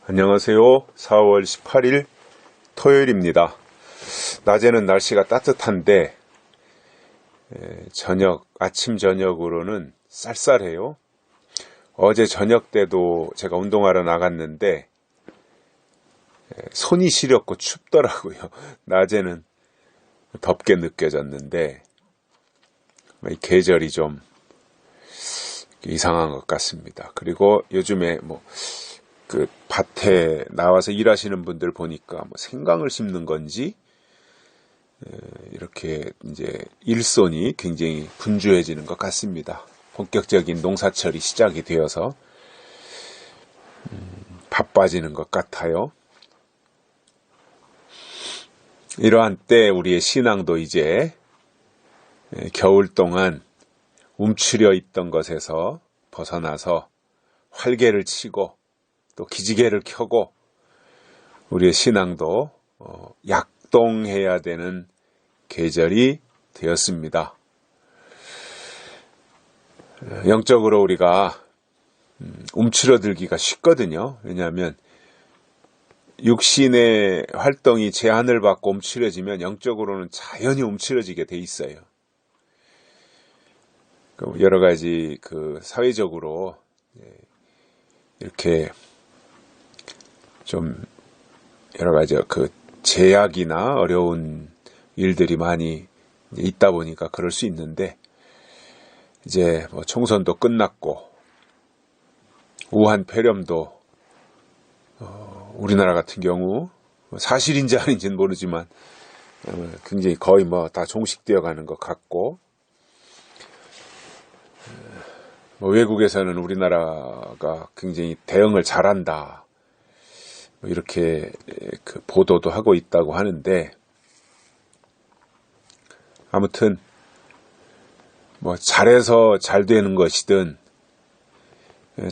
안녕하세요. 4월 18일 토요일입니다. 낮에는 날씨가 따뜻한데 아침 저녁으로는 쌀쌀해요. 어제 저녁 때도 제가 운동하러 나갔는데 손이 시렸고 춥더라고요. 낮에는 덥게 느껴졌는데 이 계절이 좀 이상한 것 같습니다. 그리고 요즘에 그 밭에 나와서 일하시는 분들 보니까 생강을 심는 건지 이렇게 이제 일손이 굉장히 분주해지는 것 같습니다. 본격적인 농사철이 시작이 되어서 바빠지는 것 같아요. 이러한 때 우리의 신앙도 이제 겨울 동안 움츠려 있던 것에서 벗어나서 활개를 치고 또 기지개를 켜고 우리의 신앙도 약동해야 되는 계절이 되었습니다. 영적으로 우리가 움츠러들기가 쉽거든요. 왜냐하면 육신의 활동이 제한을 받고 움츠러지면 영적으로는 자연히 움츠러지게 돼 있어요. 여러 가지 사회적으로 이렇게 좀 여러 가지 제약이나 어려운 일들이 많이 있다 보니까 그럴 수 있는데, 이제 총선도 끝났고 우한 폐렴도 우리나라 같은 경우 사실인지 아닌지는 모르지만 굉장히 거의 다 종식되어 가는 것 같고, 외국에서는 우리나라가 굉장히 대응을 잘한다 이렇게 보도도 하고 있다고 하는데, 아무튼 잘해서 잘 되는 것이든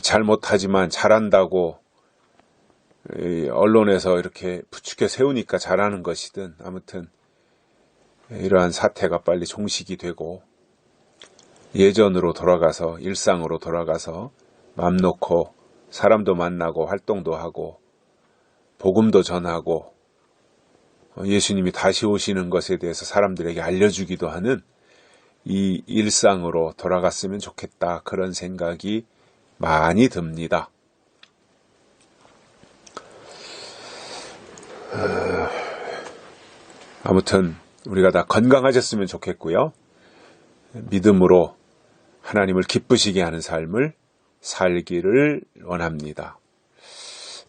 잘못하지만 잘한다고 언론에서 이렇게 부추겨 세우니까 잘하는 것이든, 아무튼 이러한 사태가 빨리 종식이 되고 예전으로 돌아가서 일상으로 돌아가서 맘 놓고 사람도 만나고 활동도 하고 복음도 전하고 예수님이 다시 오시는 것에 대해서 사람들에게 알려주기도 하는 이 일상으로 돌아갔으면 좋겠다, 그런 생각이 많이 듭니다. 아무튼 우리가 다 건강하셨으면 좋겠고요. 믿음으로 하나님을 기쁘시게 하는 삶을 살기를 원합니다.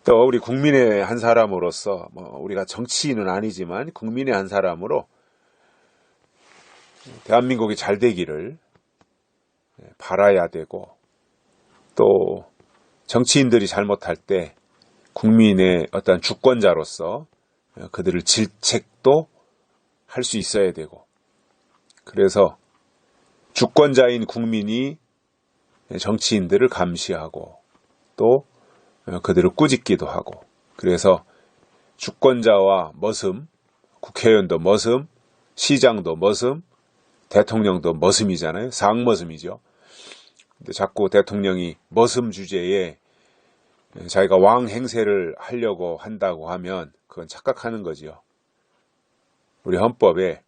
또 우리 국민의 한 사람으로서, 우리가 정치인은 아니지만 국민의 한 사람으로 대한민국이 잘 되기를 바라야 되고, 또 정치인들이 잘못할 때 국민의 어떤 주권자로서 그들을 질책도 할 수 있어야 되고, 그래서 주권자인 국민이 정치인들을 감시하고 또 그들을 꾸짖기도 하고, 그래서 주권자와 머슴, 국회의원도 머슴, 시장도 머슴, 대통령도 머슴이잖아요. 상머슴이죠. 근데 자꾸 대통령이 머슴 주제에 자기가 왕 행세를 하려고 한다고 하면 그건 착각하는 거지요. 우리 헌법에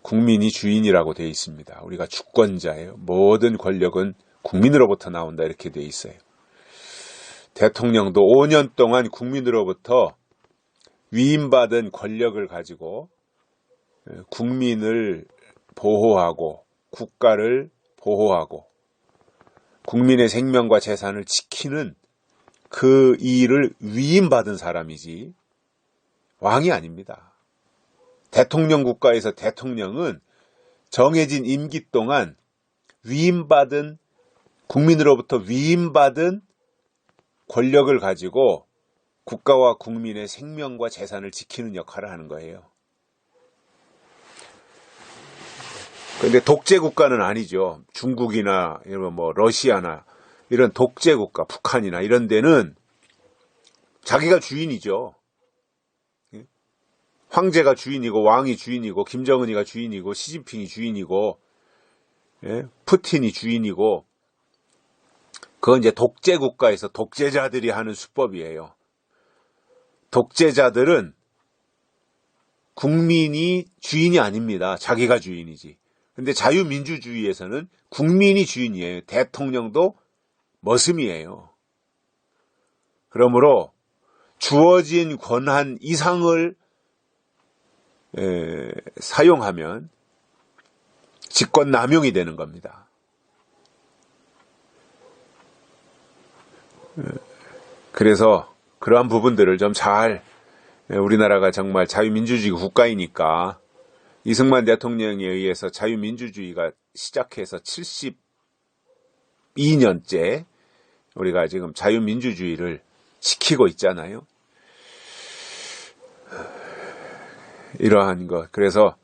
국민이 주인이라고 되어 있습니다. 우리가 주권자예요. 모든 권력은 국민으로부터 나온다, 이렇게 되어 있어요. 대통령도 5년 동안 국민으로부터 위임받은 권력을 가지고 국민을 보호하고 국가를 보호하고 국민의 생명과 재산을 지키는 그 일을 위임받은 사람이지 왕이 아닙니다. 대통령 국가에서 대통령은 정해진 임기 동안 국민으로부터 위임받은 권력을 가지고 국가와 국민의 생명과 재산을 지키는 역할을 하는 거예요. 그런데 독재 국가는 아니죠. 중국이나 러시아나 이런 독재 국가, 북한이나 이런 데는 자기가 주인이죠. 황제가 주인이고 왕이 주인이고 김정은이가 주인이고 시진핑이 주인이고 푸틴이 주인이고 그건 이제 독재 국가에서 독재자들이 하는 수법이에요. 독재자들은 국민이 주인이 아닙니다. 자기가 주인이지. 근데 자유민주주의에서는 국민이 주인이에요. 대통령도 머슴이에요. 그러므로 주어진 권한 이상을 사용하면 직권남용이 되는 겁니다. 그래서 그러한 부분들을 좀 잘, 우리나라가 정말 자유민주주의 국가이니까 이승만 대통령에 의해서 자유민주주의가 시작해서 72년째 우리가 지금 자유민주주의를 지키고 있잖아요. 이러한 것. 그래서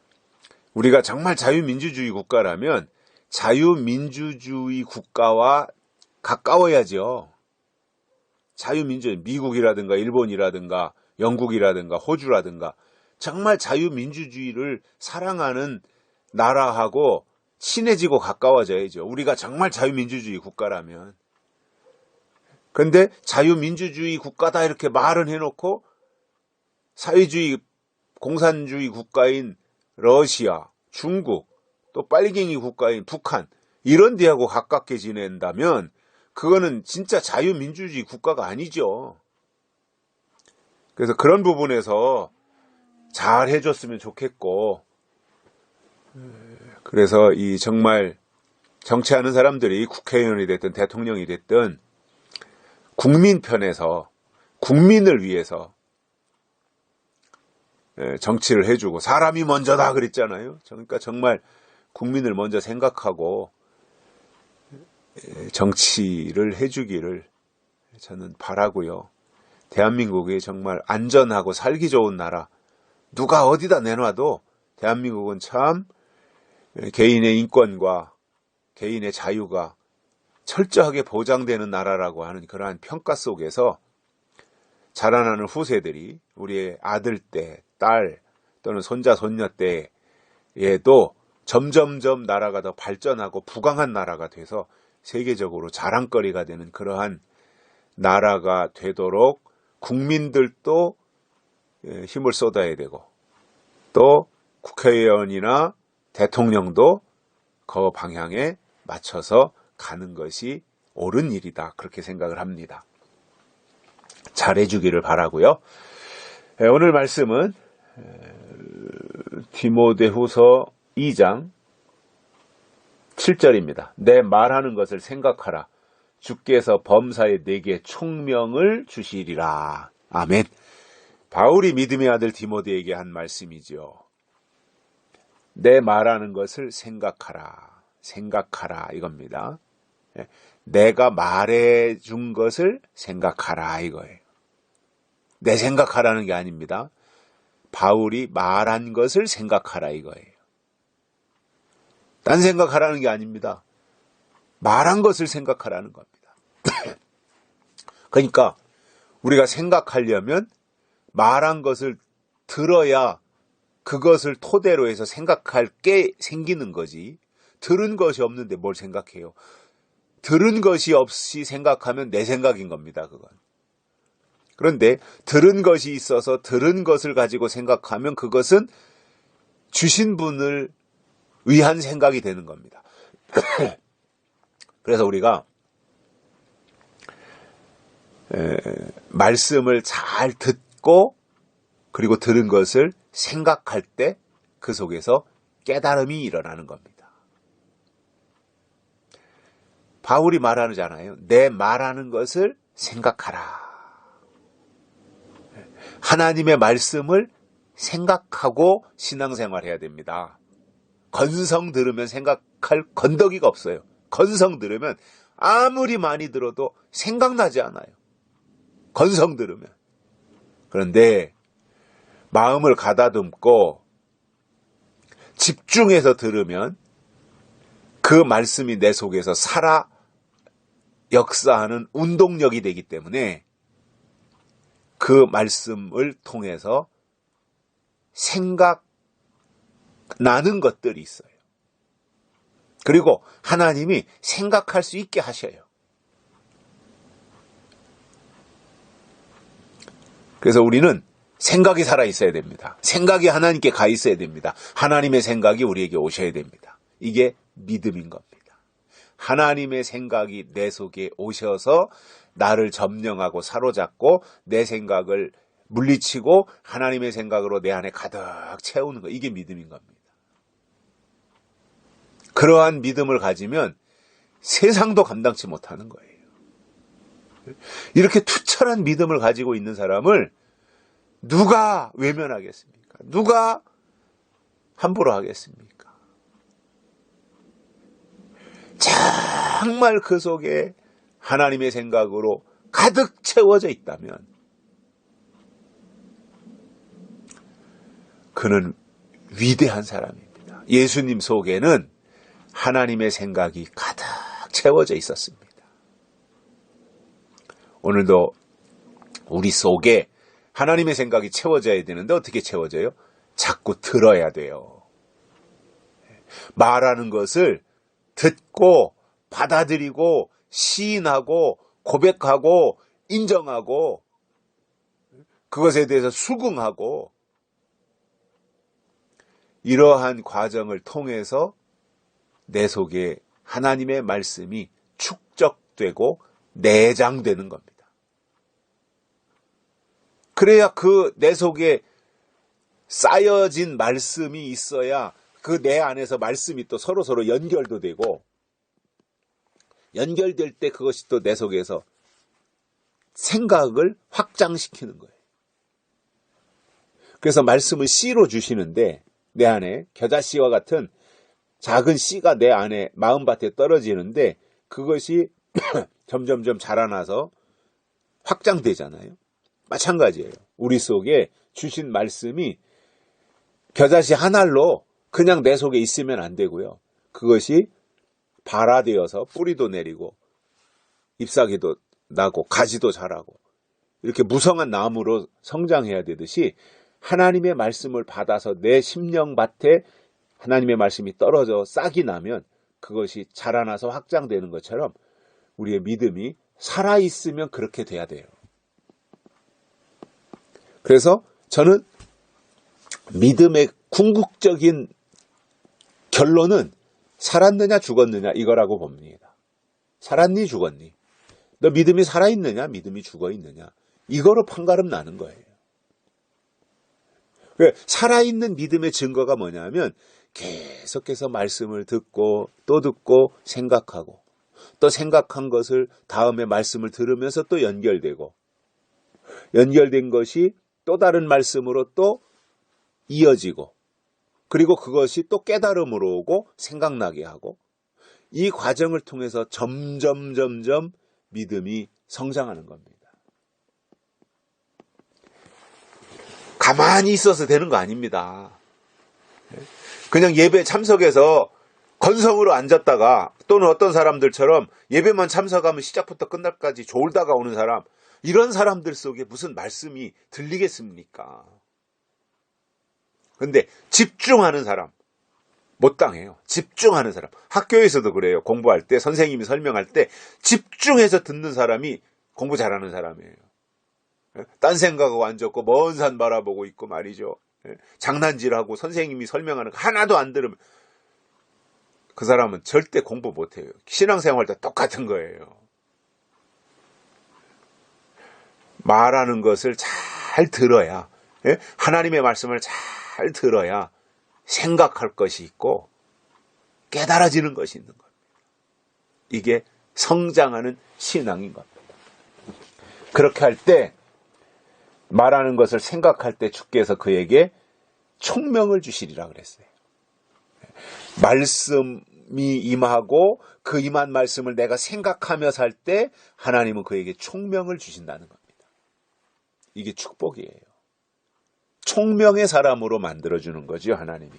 우리가 정말 자유민주주의 국가라면 자유민주주의 국가와 가까워야죠. 자유민주주의, 미국이라든가 일본이라든가 영국이라든가 호주라든가 정말 자유민주주의를 사랑하는 나라하고 친해지고 가까워져야죠. 우리가 정말 자유민주주의 국가라면. 그런데 자유민주주의 국가다 이렇게 말은 해놓고 사회주의, 공산주의 국가인 러시아, 중국, 또 빨갱이 국가인 북한 이런 데하고 가깝게 지낸다면 그거는 진짜 자유민주주의 국가가 아니죠. 그래서 그런 부분에서 잘 해줬으면 좋겠고, 그래서 이 정말 정치하는 사람들이 국회의원이 됐든 대통령이 됐든 국민 편에서 국민을 위해서 정치를 해주고 사람이 먼저다 그랬잖아요. 그러니까 정말 국민을 먼저 생각하고 정치를 해주기를 저는 바라고요. 대한민국이 정말 안전하고 살기 좋은 나라, 누가 어디다 내놔도 대한민국은 참 개인의 인권과 개인의 자유가 철저하게 보장되는 나라라고 하는 그러한 평가 속에서 자라나는 후세들이 우리의 아들 때, 딸 또는 손자, 손녀 때에도 점점점 나라가 더 발전하고 부강한 나라가 돼서 세계적으로 자랑거리가 되는 그러한 나라가 되도록 국민들도 힘을 쏟아야 되고 또 국회의원이나 대통령도 그 방향에 맞춰서 가는 것이 옳은 일이다. 그렇게 생각을 합니다. 잘해주기를 바라고요. 오늘 말씀은 디모데후서 2장 7절입니다. 내 말하는 것을 생각하라. 주께서 범사에 내게 총명을 주시리라. 아멘. 바울이 믿음의 아들 디모데에게 한 말씀이죠. 내 말하는 것을 생각하라. 생각하라 이겁니다. 내가 말해준 것을 생각하라 이거예요. 내 생각하라는 게 아닙니다. 바울이 말한 것을 생각하라 이거예요. 딴 생각하라는 게 아닙니다. 말한 것을 생각하라는 겁니다. 그러니까 우리가 생각하려면 말한 것을 들어야 그것을 토대로 해서 생각할 게 생기는 거지. 들은 것이 없는데 뭘 생각해요. 들은 것이 없이 생각하면 내 생각인 겁니다. 그건. 그런데 들은 것이 있어서 들은 것을 가지고 생각하면 그것은 주신 분을 위한 생각이 되는 겁니다. 그래서 우리가 말씀을 잘 듣고 그리고 들은 것을 생각할 때 그 속에서 깨달음이 일어나는 겁니다. 바울이 말하잖아요. 내 말하는 것을 생각하라. 하나님의 말씀을 생각하고 신앙생활해야 됩니다. 건성 들으면 생각할 건더기가 없어요. 건성 들으면 아무리 많이 들어도 생각나지 않아요. 건성 들으면. 그런데 마음을 가다듬고 집중해서 들으면 그 말씀이 내 속에서 살아 역사하는 운동력이 되기 때문에 그 말씀을 통해서 생각나는 것들이 있어요. 그리고 하나님이 생각할 수 있게 하셔요. 그래서 우리는 생각이 살아있어야 됩니다. 생각이 하나님께 가 있어야 됩니다. 하나님의 생각이 우리에게 오셔야 됩니다. 이게 믿음인 겁니다. 하나님의 생각이 내 속에 오셔서 나를 점령하고 사로잡고 내 생각을 물리치고 하나님의 생각으로 내 안에 가득 채우는 거, 이게 믿음인 겁니다. 그러한 믿음을 가지면 세상도 감당치 못하는 거예요. 이렇게 투철한 믿음을 가지고 있는 사람을 누가 외면하겠습니까? 누가 함부로 하겠습니까? 정말 그 속에 하나님의 생각으로 가득 채워져 있다면 그는 위대한 사람입니다. 예수님 속에는 하나님의 생각이 가득 채워져 있었습니다. 오늘도 우리 속에 하나님의 생각이 채워져야 되는데 어떻게 채워져요? 자꾸 들어야 돼요. 말하는 것을 듣고 받아들이고 시인하고 고백하고 인정하고 그것에 대해서 수긍하고 이러한 과정을 통해서 내 속에 하나님의 말씀이 축적되고 내장되는 겁니다. 그래야 그 내 속에 쌓여진 말씀이 있어야 그 내 안에서 말씀이 또 서로 연결도 되고 연결될 때 그것이 또 내 속에서 생각을 확장시키는 거예요. 그래서 말씀을 씨로 주시는데 내 안에 겨자씨와 같은 작은 씨가 내 안에 마음밭에 떨어지는데 그것이 점점점 자라나서 확장되잖아요. 마찬가지예요. 우리 속에 주신 말씀이 겨자씨 한 알로 그냥 내 속에 있으면 안 되고요. 그것이 발화되어서 뿌리도 내리고 잎사귀도 나고 가지도 자라고 이렇게 무성한 나무로 성장해야 되듯이 하나님의 말씀을 받아서 내 심령밭에 하나님의 말씀이 떨어져 싹이 나면 그것이 자라나서 확장되는 것처럼 우리의 믿음이 살아있으면 그렇게 돼야 돼요. 그래서 저는 믿음의 궁극적인 결론은 살았느냐 죽었느냐 이거라고 봅니다. 살았니 죽었니? 너 믿음이 살아있느냐 믿음이 죽어있느냐 이거로 판가름 나는 거예요. 살아있는 믿음의 증거가 뭐냐면 계속해서 말씀을 듣고 또 듣고 생각하고 또 생각한 것을 다음에 말씀을 들으면서 또 연결되고 연결된 것이 또 다른 말씀으로 또 이어지고 그리고 그것이 또 깨달음으로 오고 생각나게 하고 이 과정을 통해서 점점 믿음이 성장하는 겁니다. 가만히 있어서 되는 거 아닙니다. 그냥 예배 참석해서 건성으로 앉았다가 또는 어떤 사람들처럼 예배만 참석하면 시작부터 끝날까지 졸다가 오는 사람 이런 사람들 속에 무슨 말씀이 들리겠습니까? 근데 집중하는 사람 못 당해요. 집중하는 사람 학교에서도 그래요. 공부할 때 선생님이 설명할 때 집중해서 듣는 사람이 공부 잘하는 사람이에요. 딴 생각하고 앉았고 먼 산 바라보고 있고 말이죠. 장난질하고 선생님이 설명하는 거 하나도 안 들으면 그 사람은 절대 공부 못해요. 신앙생활도 똑같은 거예요. 말하는 것을 잘 들어야 하나님의 말씀을 잘 들어야 생각할 것이 있고 깨달아지는 것이 있는 겁니다. 이게 성장하는 신앙인 겁니다. 그렇게 할 때 말하는 것을 생각할 때 주께서 그에게 총명을 주시리라 그랬어요. 말씀이 임하고 그 임한 말씀을 내가 생각하며 살 때 하나님은 그에게 총명을 주신다는 겁니다. 이게 축복이에요. 총명의 사람으로 만들어주는 거죠, 하나님이.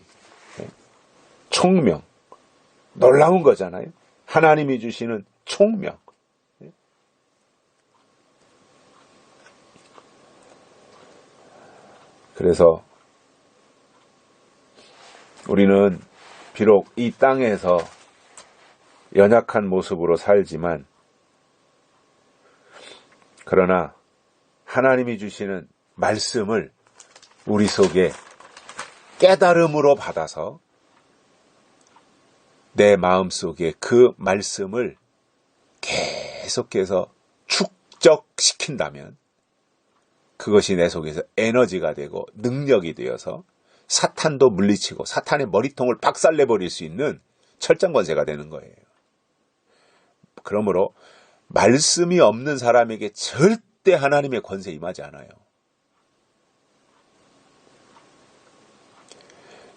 총명. 놀라운 거잖아요. 하나님이 주시는 총명. 그래서 우리는 비록 이 땅에서 연약한 모습으로 살지만 그러나 하나님이 주시는 말씀을 우리 속에 깨달음으로 받아서 내 마음속에 그 말씀을 계속해서 축적시킨다면 그것이 내 속에서 에너지가 되고 능력이 되어서 사탄도 물리치고 사탄의 머리통을 박살내버릴 수 있는 철장권세가 되는 거예요. 그러므로 말씀이 없는 사람에게 절대 하나님의 권세 임하지 않아요.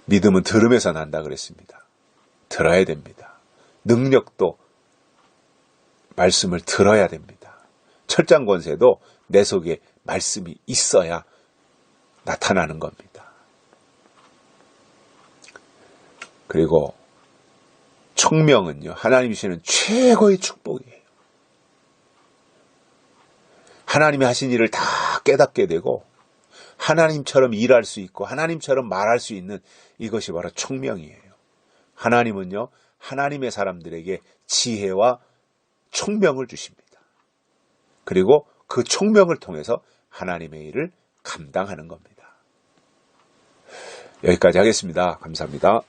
믿음은 들음에서 난다 그랬습니다. 들어야 됩니다. 능력도 말씀을 들어야 됩니다. 철장권세도 내 속에 말씀이 있어야 나타나는 겁니다. 그리고 총명은요, 하나님이 주시는 최고의 축복이에요. 하나님이 하신 일을 다 깨닫게 되고 하나님처럼 일할 수 있고 하나님처럼 말할 수 있는 이것이 바로 총명이에요. 하나님은요, 하나님의 사람들에게 지혜와 총명을 주십니다. 그리고 그 총명을 통해서 하나님의 일을 감당하는 겁니다. 여기까지 하겠습니다. 감사합니다.